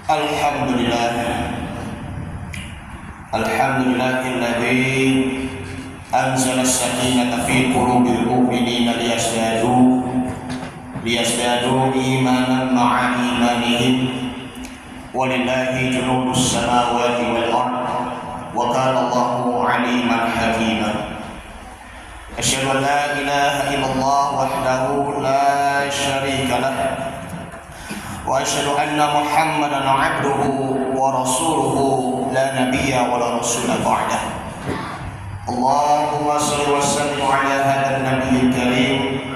Alhamdulillah, alhamdulillahilladzi anzala as-sakinata fi qulubil mu'minina liyazdadu imanan ma'a imanihim walillahi junudus samawati wal ard wa kana Allahu 'aliman hakima. Asyhadu an la ilaha illallah wahdahu la syarika lah wa asyhadu anna Muhammadan 'abduhu wa rasuluhu la nabiyya wa la rasula ba'dah. Allahumma shalli wa sallim ala hadzal nabiyil karim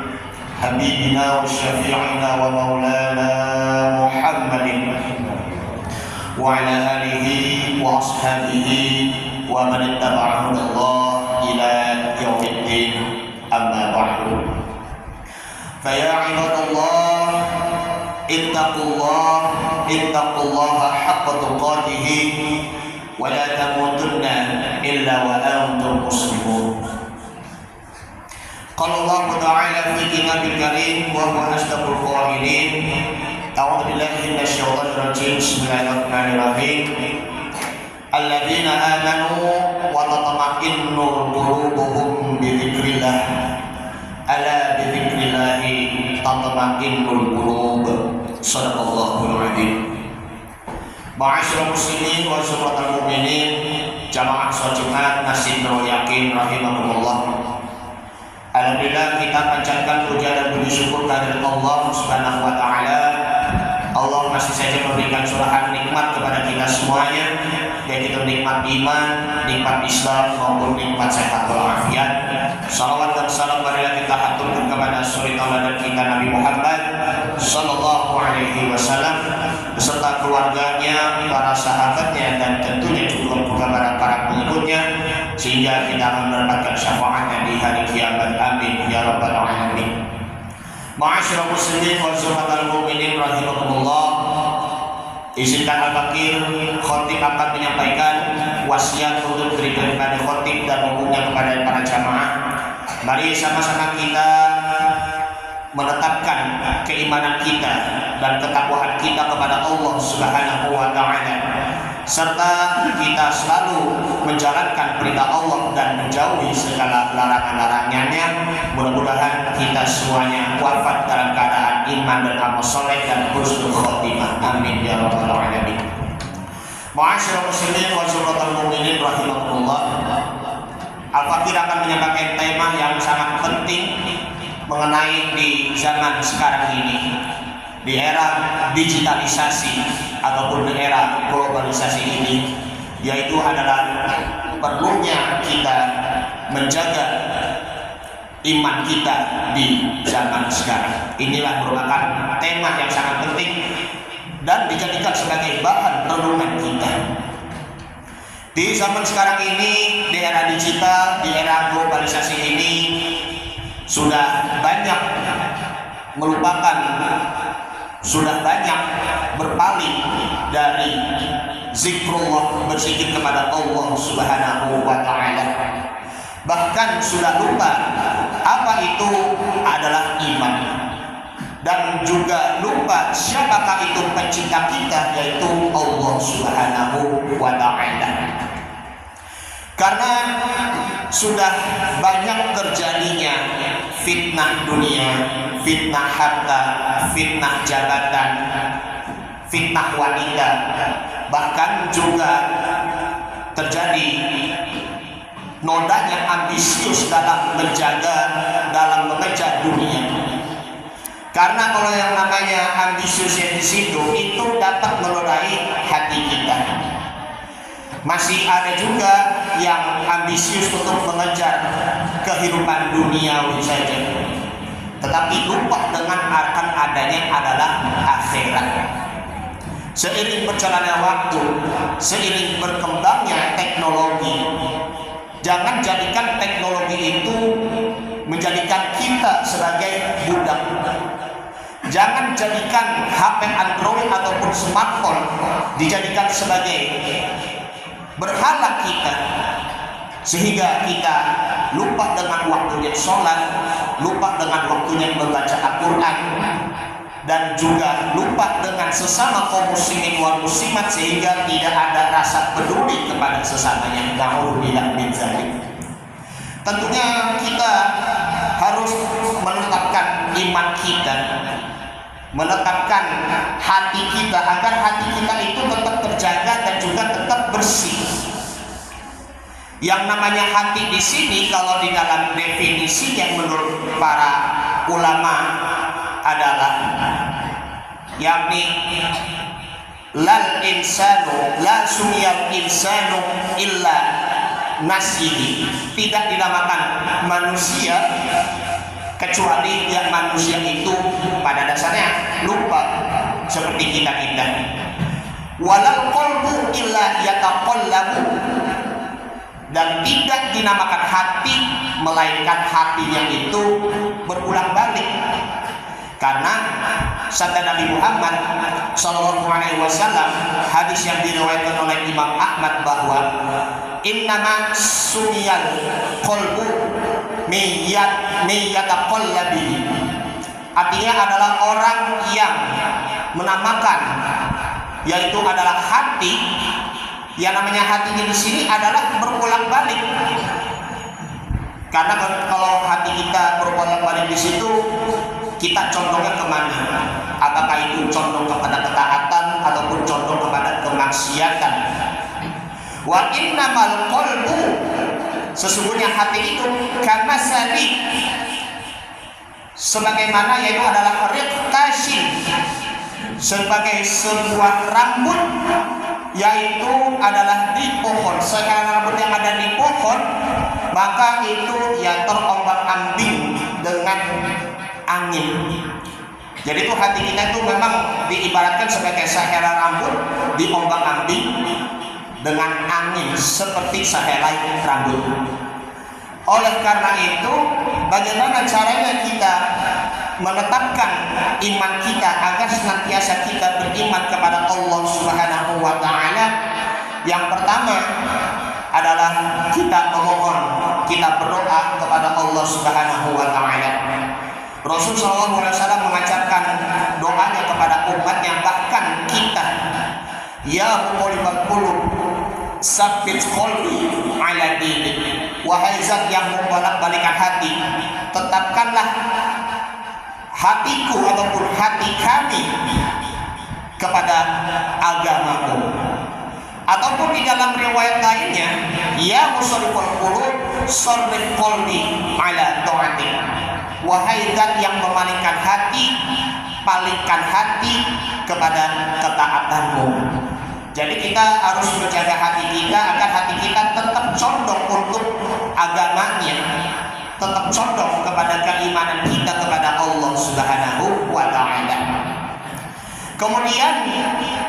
habibina wa syafi'ina wa maulana Muhammadin wa ala alihi wa ashabihi wa man ittaba'a hudallah ila yaumiddin, amma ba'du. Fa ya ibadallah ittaqullaha haqqa tuqatih wa la tamutunna illa wa antum muslimun. Qala Allah ta'ala fi kitabil karim wa huwa asdaqul qailin. A'udzu billahi minasyaitonir rajim. Bismillahirrahmanirrahim. Alladzina amanu wa tatma'innu qulubuhum bi dzikrillah. Ala bi dzikrillah tatma'innul qulub. Shadaqallahul adzim. Ma'asyiral muslimin wa syuhadatul mu'minin, jamaah salat Jumat Masjid Nurul Yakin rahimahumullah. Alhamdulillah, kita panjatkan puja dan puji syukur kehadirat Allah Subhanahu wa taala. Allah masih saja memberikan curahan nikmat kepada kita semuanya, baik itu nikmat iman, nikmat Islam maupun nikmat sehat walafiat. Salawat dan salam marilah kita haturkan kepada suri tauladan kita Nabi Muhammad sallallahu alaihi wasallam beserta keluarganya, para sahabatnya, dan tentunya juga kepada para pengikutnya, sehingga kita akan mendapatkan syafaatnya di hari kiamat. Amin ya rabbal alamin. Ma'asyiral muslimin wa syuhadatul mu'minin rahimakumullah. Izinkan Al-Fakir Khotib akan menyampaikan wasiat untuk diberikan kepada khotib dan umumnya kepada para jamaah. Mari sama-sama kita menetapkan keimanan kita dan ketakwaan kita kepada Allah Subhanahu wa taala, serta kita selalu menjalankan perintah Allah dan menjauhi segala larangan-larangannya. Mudah-mudahan kita semuanya wafat dalam keadaan iman dan amal soleh dan husnul khotimah. Amin ya rabbal alamin. Ma'asyiral muslimin wa syuhadatul mu'minin rahimakumullah. Al-Fakir akan menyampaikan tema yang sangat penting mengenai di zaman sekarang ini, di era digitalisasi ataupun di era globalisasi ini, yaitu adalah perlunya kita menjaga iman kita di zaman sekarang. Inilah merupakan tema yang sangat penting dan dijadikan sebagai bahan renungan kita. Di zaman sekarang ini, di era digital, di era globalisasi ini, sudah banyak melupakan, sudah banyak berpaling dari zikrullah, berzikir kepada Allah Subhanahu wa taala. Bahkan sudah lupa apa itu adalah iman, dan juga lupa siapakah itu pencipta kita, yaitu Allah Subhanahu wa taala. Karena sudah banyak terjadinya fitnah dunia, fitnah harta, fitnah jabatan, fitnah wanita, bahkan juga terjadi nodanya ambisius dalam mengejar dunia. Karena kalau yang namanya ambisius yang di situ itu dapat menodai hati kita. Masih ada juga yang ambisius untuk mengejar kehidupan duniawi saja, tetapi lupa dengan akan adanya adalah akhirat. Seiring berjalannya waktu, seiring berkembangnya teknologi, jangan jadikan teknologi itu menjadikan kita sebagai budak. Jangan jadikan HP Android ataupun smartphone dijadikan sebagai berhala kita, sehingga kita lupa dengan waktunya sholat, lupa dengan waktunya membaca Al-Quran, dan juga lupa dengan sesama kaum muslimin wal muslimat sehingga tidak ada rasa peduli kepada sesamanya. Na'udzubillah min dzalik. Tentunya kita harus menetapkan iman kita, menetapkan hati kita agar hati kita itu tetap terjaga dan juga tetap bersih. Yang namanya hati di sini kalau di dalam definisi yang menurut para ulama adalah yakni lal insanu la sumiyal insanu illa nasihi, tidak dinamakan manusia kecuali yang manusia itu pada dasarnya lupa seperti kita. Walal qalbu illa yataqallabu, dan tidak dinamakan hati melainkan hatinya itu berulang balik. Karena sabda Nabi Muhammad SAW, hadis yang diriwayatkan oleh Imam Ahmad bahwa innama sumiyal qalbu miyataqallabi, artinya adalah orang yang menamakan, yaitu adalah hati. Yang namanya hati di sini adalah berulang balik. Karena kalau hati kita berulang balik di situ, kita condongnya kemana? Apakah itu condong kepada ketaatan ataupun condong kepada kemaksiatan? Wa innamal qalbu, sesungguhnya hati itu karena sadi, sebagaimana yaitu adalah riqtashin, sebagai sebuah rambut, yaitu adalah di pohon. Sekarang rambut yang ada di pohon, maka itu ya terombang-ambing dengan angin. Jadi itu hati kita itu memang diibaratkan sebagai sehelai rambut diombang-ambing dengan angin seperti sehelai rambut. Oleh karena itu, bagaimana caranya kita menetapkan iman kita agar senantiasa kita beriman kepada Allah Subhanahu wa taala? Yang pertama adalah kita memohon, kita berdoa kepada Allah Subhanahu wa taala. Rasul SAW mengajarkan doanya kepada umatnya, bahkan kita, ya muqallibal qulub sabbit qalbi ala dinik, wahai zat yang membolak-balikan hati, tetapkanlah hatiku ataupun hati kami kepada agamamu. Ataupun di dalam riwayat lainnya, ya musarrifal qulub sarrif qalbi ala ta'atik, wahai zat yang memalingkan hati, palingkan hati kepada ketaatanmu. Jadi kita harus menjaga hati kita agar hati kita tetap condong untuk agamanya, tetap condong kepada keimanan kita kepada Allah Subhanahu wa taala. Kemudian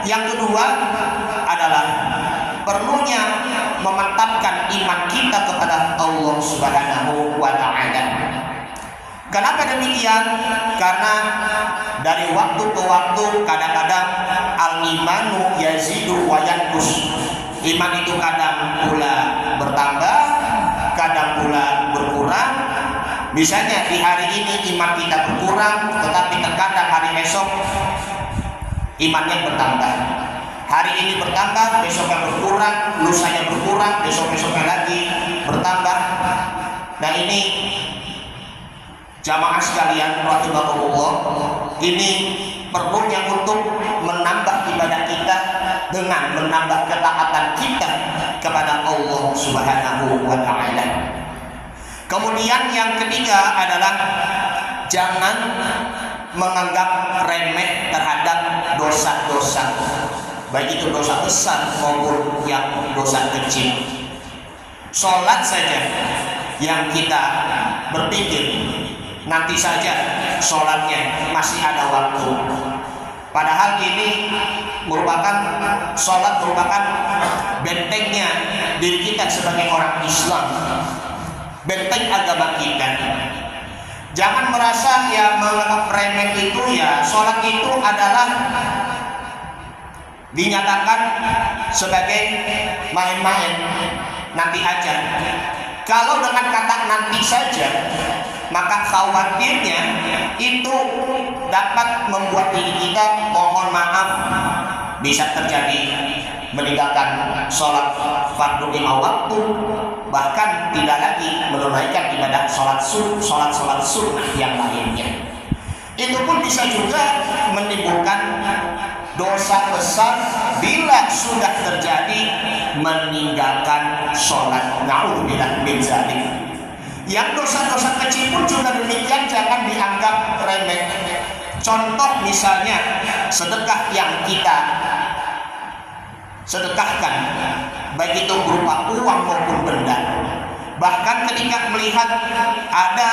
yang kedua adalah perlunya memantapkan iman kita kepada Allah Subhanahu wa taala. Kenapa demikian? Karena dari waktu ke waktu kadang-kadang al-imanu yazidu wa yanqus. Iman itu kadang pula bertambah, kadang pula berkurang. Misalnya di hari ini iman kita berkurang, tetapi terkadang hari esok imannya bertambah. Hari ini bertambah, besoknya berkurang, lusanya berkurang, besok-besoknya lagi bertambah. Nah ini jamaah sekalian rahimakumullah, ini perlunya untuk menambah ibadah kita dengan menambah ketaatan kita kepada Allah Subhanahu wa taala. Kemudian yang ketiga adalah jangan menganggap remeh terhadap dosa-dosa, baik itu dosa besar maupun yang dosa kecil. Sholat saja yang kita berpikir nanti saja sholatnya, masih ada waktu. Padahal ini merupakan sholat merupakan bentengnya diri kita sebagai orang Islam, benteng agama kita. Jangan merasa ya menganggap remeh itu ya sholat itu adalah dinyatakan sebagai main-main, nanti aja. Kalau dengan kata nanti saja maka khawatirnya itu dapat membuat diri kita, mohon maaf, bisa terjadi meninggalkan sholat fardu lima waktu, bahkan tidak lagi menunaikan ibadah sholat sunnah yang lainnya. Itu pun bisa juga menimbulkan dosa besar bila sudah terjadi meninggalkan sholat. Na'udzubillah min dzalik. Yang dosa-dosa kecil pun juga demikian, jangan dianggap remeh. Contoh misalnya sedekah yang kita sedekahkan, baik itu berupa uang maupun benda. Bahkan ketika melihat ada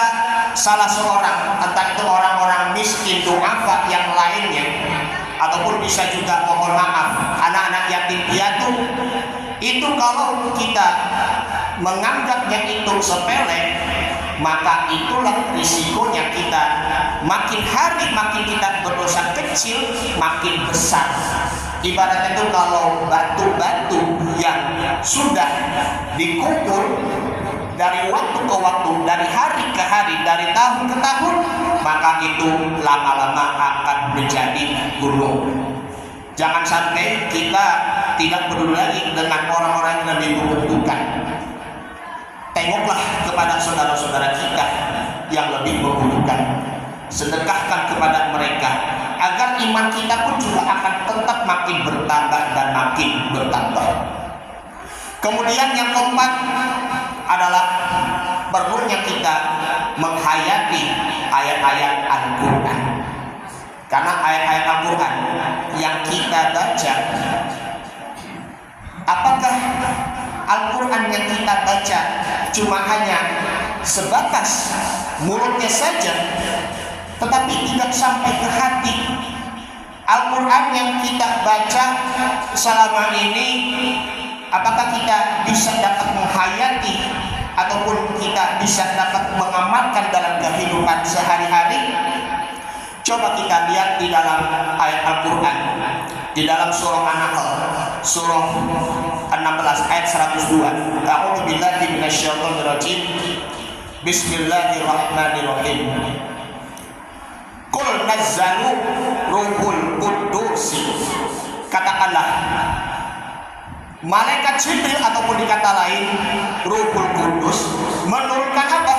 salah seorang, entah itu orang-orang miskin, du'afa yang lainnya, ataupun bisa juga, mohon maaf, anak-anak yatim piatu, itu kalau kita menganggapnya itu sepele, maka itulah risikonya kita makin hari makin kita berdosa kecil makin besar. Ibaratnya itu kalau batu-batu yang sudah dikumpul dari waktu ke waktu, dari hari ke hari, dari tahun ke tahun, maka itu lama-lama akan menjadi gunung. Jangan sampai kita tidak peduli lagi dengan orang-orang yang lebih membutuhkan. Tengoklah kepada saudara-saudara kita yang lebih membutuhkan. Sedekahkan kepada mereka agar iman kita pun juga akan tetap makin bertambah dan makin bertambah. Kemudian yang keempat adalah perlunya kita menghayati ayat-ayat Al-Quran. Karena ayat-ayat Al-Quran yang kita baca, apakah Al-Quran yang kita baca cuma hanya sebatas mulutnya saja, tetapi tidak sampai ke hati? Al-Quran yang kita baca selama ini, apakah kita bisa dapat menghayati ataupun kita bisa dapat mengamalkan dalam kehidupan sehari-hari? Coba kita lihat di dalam ayat Al-Quran, di dalam surah An-Nahl, surah 16 ayat 102. A'udzubillahi minasyaitonirrajim. Bismillahirrahmanirrahim. Qul nazzalu ruhul qudus. Katakanlah, malaikat Jibril ataupun dikata lain Ruhul Kudus menurunkan apa?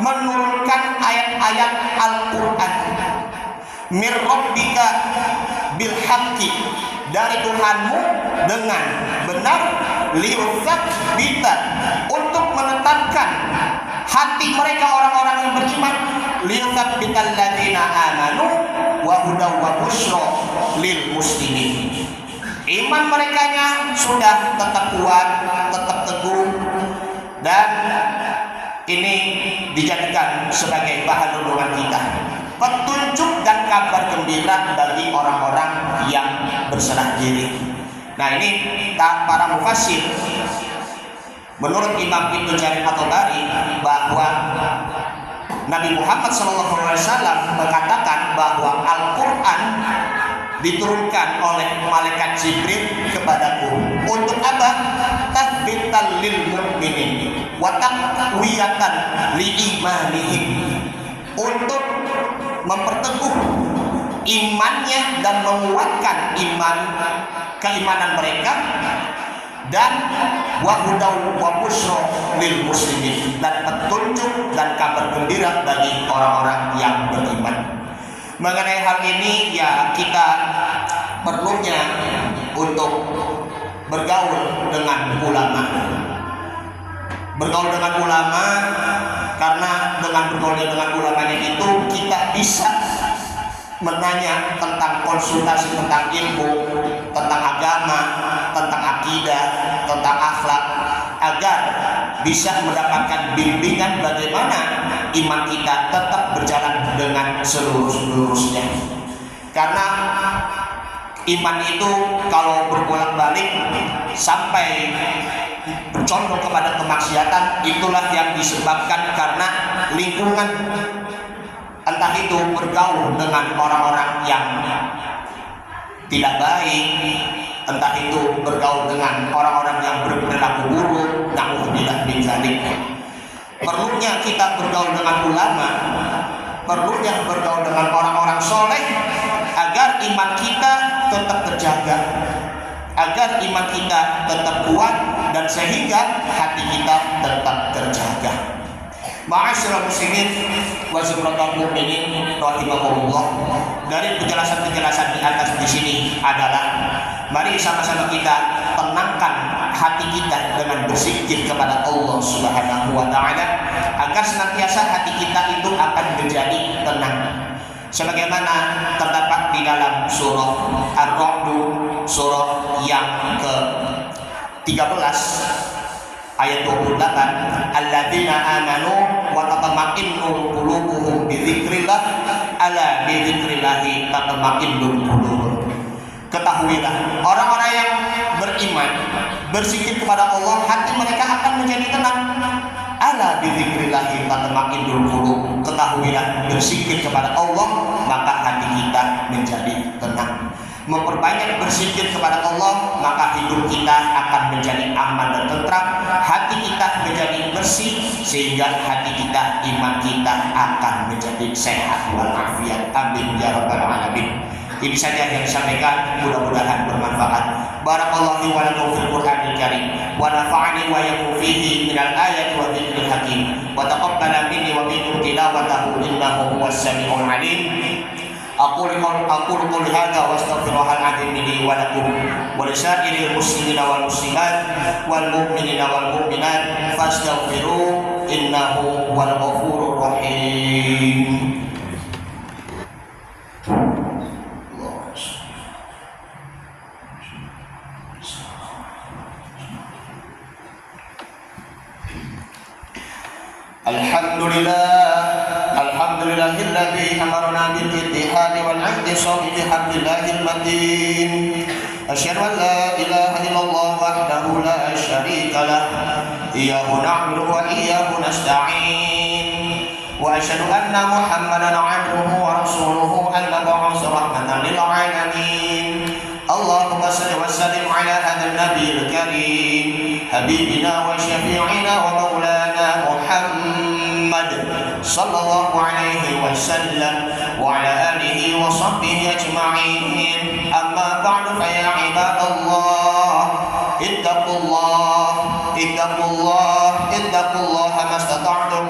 Menurunkan ayat-ayat Al-Quran. Mir rabbika bil haqqi, dari Tuhanmu dengan benar, liyutsabbita, untuk menetapkan hati mereka orang-orang yang beriman, liyutsabbital ladzina amanu wa hudaw wa busyra lil muslimin. Iman merekanya sudah tetap kuat, tetap teguh, dan ini dijadikan sebagai bahan renungan kita, petunjuk dan kabar gembira bagi orang-orang yang berserah diri. Nah, ini para mufassir, menurut Imam Ibnu Jarir At-Tabari, bahwa Nabi Muhammad SAW mengatakan bahwa Al-Quran diturunkan oleh malaikat Jibril kepadaku untuk apa? Tathbitan lil mu'minin wa taqwiyatan li imanihim, untuk memperteguh imannya dan menguatkan keimanan mereka, dan wa hudaw wa busyra lil muslimin, dan petunjuk dan kabar gembira bagi orang-orang yang beriman. Mengenai hal ini, ya, kita perlunya untuk bergaul dengan ulama. Bergaul dengan ulama, karena dengan bergaul dengan ulamanya itu kita bisa menanya tentang konsultasi tentang ilmu, tentang agama, tentang akidah, tentang akhlak, agar bisa mendapatkan bimbingan bagaimana iman kita tetap berjalan dengan seluruh-seluruhnya. Karena iman itu kalau berbolak-balik sampai bercondong kepada kemaksiatan, itulah yang disebabkan karena lingkungan, entah itu bergaul dengan orang-orang yang tidak baik, entah itu bergaul dengan orang-orang yang berperilaku buruk, na'udzubillah min dzalik. Perlunya kita bergaul dengan ulama, perlunya bergaul dengan orang-orang soleh agar iman kita tetap terjaga, agar iman kita tetap kuat, dan sehingga hati kita tetap terjaga. Ma'asyiral muslimin wa zumratul mu'minin rahimahullah. Dari penjelasan-penjelasan di atas di sini adalah mari sama-sama kita tenangkan hati kita dengan berzikir kepada Allah Subhanahu wa taala agar senantiasa hati kita itu akan menjadi tenang. Sebagaimana terdapat di dalam surah Ar-Ra'd, surah yang ke-13 ayat 28, alladzina amanu wa tatma'innu qulubuhum bi dzikrillah ala bi dzikrillah tatma'innul qulub. Ketahuilah orang-orang yang beriman berzikir kepada Allah, hati mereka akan menjadi tenang. Ala bi dzikrillah tatma'innul qulub. Ketahuilah berzikir kepada Allah maka hati kita menjadi tenang. Memperbanyak berzikir kepada Allah maka hidup kita akan menjadi aman dan tentram, hati kita menjadi bersih sehingga hati kita, iman kita akan menjadi sehat walafiat. Amin ya rabbal alamin. Ini saja yang disampaikan, mudah-mudahan bermanfaat. Barakallahu wa lakum fil Qur'anil Karim wa nafa'ani wa iyyakum fihi minal ayati wa dzikril hakim wa taqabbala minni wa minkum tilawatahu innahu huwas samiul alim. Aqulu qouli hadza wa astaghfirullahal azim li wa lakum wa lisairil muslimina wal muslimat wal mu'minina wal mu'minat fastaghfiruhu innahu huwal ghafurur rahim. Alhamdulillahilladzi amarna bil ittihadi wal ihtisami bi hablillahil matin. Asyhadu an la ilaha illallah wahdahu la syarika lah. Iyyahu na'budu wa iyyahu nasta'in. Wa asyhadu anna Muhammadan 'abduhu wa rasuluhu al-mab'uts rahmatan lil 'alamin. Allahumma shalli wa sallim ala hadzal nabiyil karim habibina wa syafi'ina wa maulana Muhammad sallallahu alaihi wasallam wa ala alihi wa sahbihi ajma'in. Amma ba'du fa ya ibadallah ittaqullah mastata'tum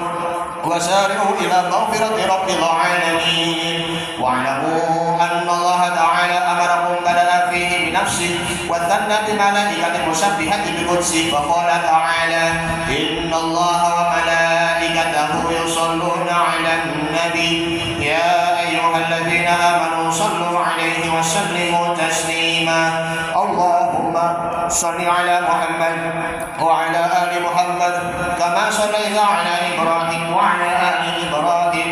wasari'u ila maghfirati rabbil alamin. Wa'lamu anna Allah ta'ala amarakum bada'a fihi bi nafsihi wa thanna bi malaikati musabbihati bi qudsi wa qala ta'ala inna Allah wa malaikatahu yusalluna 'alan nabi ya ayyuhalladzina amanu sallu 'alaihi wa sallimu taslima. Allahumma salli 'ala Muhammad wa 'ala ali Muhammad kama shallaita 'ala Ibrahim wa 'ala ali Ibrahim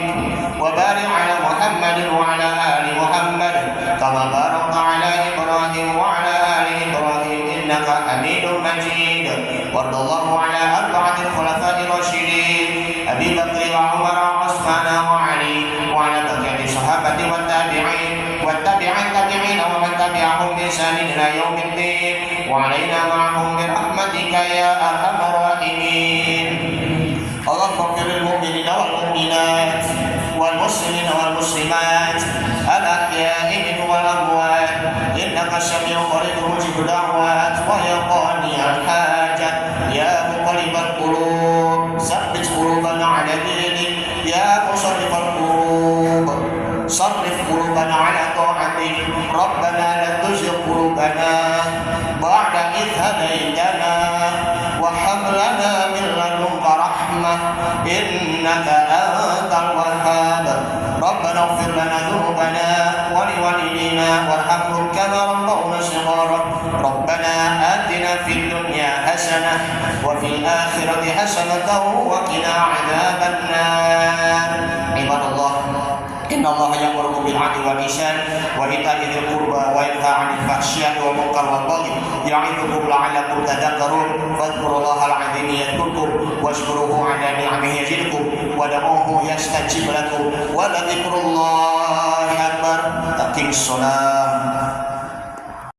wa barik 'ala Muhammad wa 'ala ali Muhammad kama barakta 'ala Ibrahim wa 'ala ali Ibrahim innaka Hamidum Majid. Warḍallahu 'ala arba'atil khulafa'ir rasyidin Abi Bakr wa Umar wa Utsman wa Ali wa 'ala baqiyati sahabati wat tabi'in wat tabi'in tabi'in wa man tabi'ahum bi ihsan ila yaumiddin wa 'alaina ma'ahum bi rahmatika ya arhamar rahimin. Allahumma ighfir lil mu'minina wal mu'minat wal muslimina wal muslimat al ahya'i minhum wal amwat innaka sami'un qaribun mujibud da'wat wa ya qadiyal hajat ya muqallibal qulub tsabbit qulubana 'ala dinik ya musarrifal qulub sarrif qulubana 'ala ta'atik rabbana la tuzigh qulubana ba'da idh hadaytana wa hab lana min ladunka rahmah innaka antal wahhab. Rabbana ighfir lana dhunubana wa liwalidina warhamhum kama rabbawna shighara. Rabbana atina fid dunya hasanah wa fil akhirati hasanatan wa qina adzabannar. Ibadallah inna Allah ya'muru bil 'adli wal ihsan wa ita'i dzil qurba wa yanha 'anil fahsya'i wal munkar wal baghi ya'idzukum la'allakum tadhakkarun. Fadhkurullahal 'azim yadhkurkum washkuruhu 'ala ni'amihi yazidkum wad'uuhu yastajib lakum wa la dzikrullahi akbar. Aqimis shalah.